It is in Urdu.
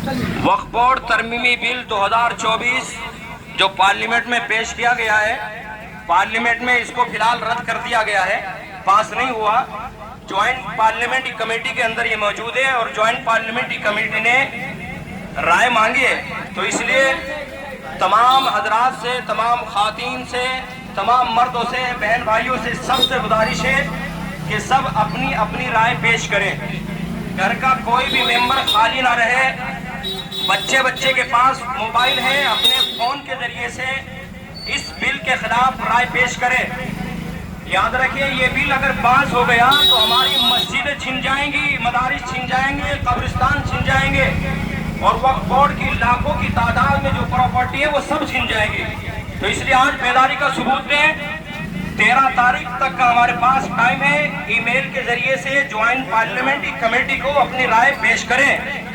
وقف بورڈ ترمیمی بل 2024 جو پارلیمنٹ میں پیش کیا گیا ہے، پارلیمنٹ میں اس کو فی الحال رد کر دیا گیا ہے، پاس نہیں ہوا۔ جوائنٹ پارلیمنٹری کمیٹی کے اندر یہ موجود ہے اور جوائنٹ پارلیمنٹری کمیٹی نے رائے مانگی ہے، تو اس لیے تمام حضرات سے، تمام خواتین سے، تمام مردوں سے، بہن بھائیوں سے سب سے گزارش ہے کہ سب اپنی اپنی رائے پیش کریں۔ گھر کا کوئی بھی ممبر خالی نہ رہے، بچے کے پاس موبائل ہے، اپنے فون کے ذریعے سے اس بل کے خلاف رائے پیش کریں۔ یاد رکھیے یہ بل اگر پاس ہو گیا تو ہماری مسجدیں چھن جائیں گی، مدارس چھن جائیں گے، قبرستان چھن جائیں گے، اور وقف بورڈ کی لاکھوں کی تعداد میں جو پراپرٹی ہے وہ سب چھن جائے گی۔ تو اس لیے آج بیداری کا ثبوت دیں۔ 13 تاریخ تک کا ہمارے پاس ٹائم ہے، ای میل کے ذریعے سے جوائنٹ پارلیمنٹری کمیٹی کو اپنی رائے پیش کریں۔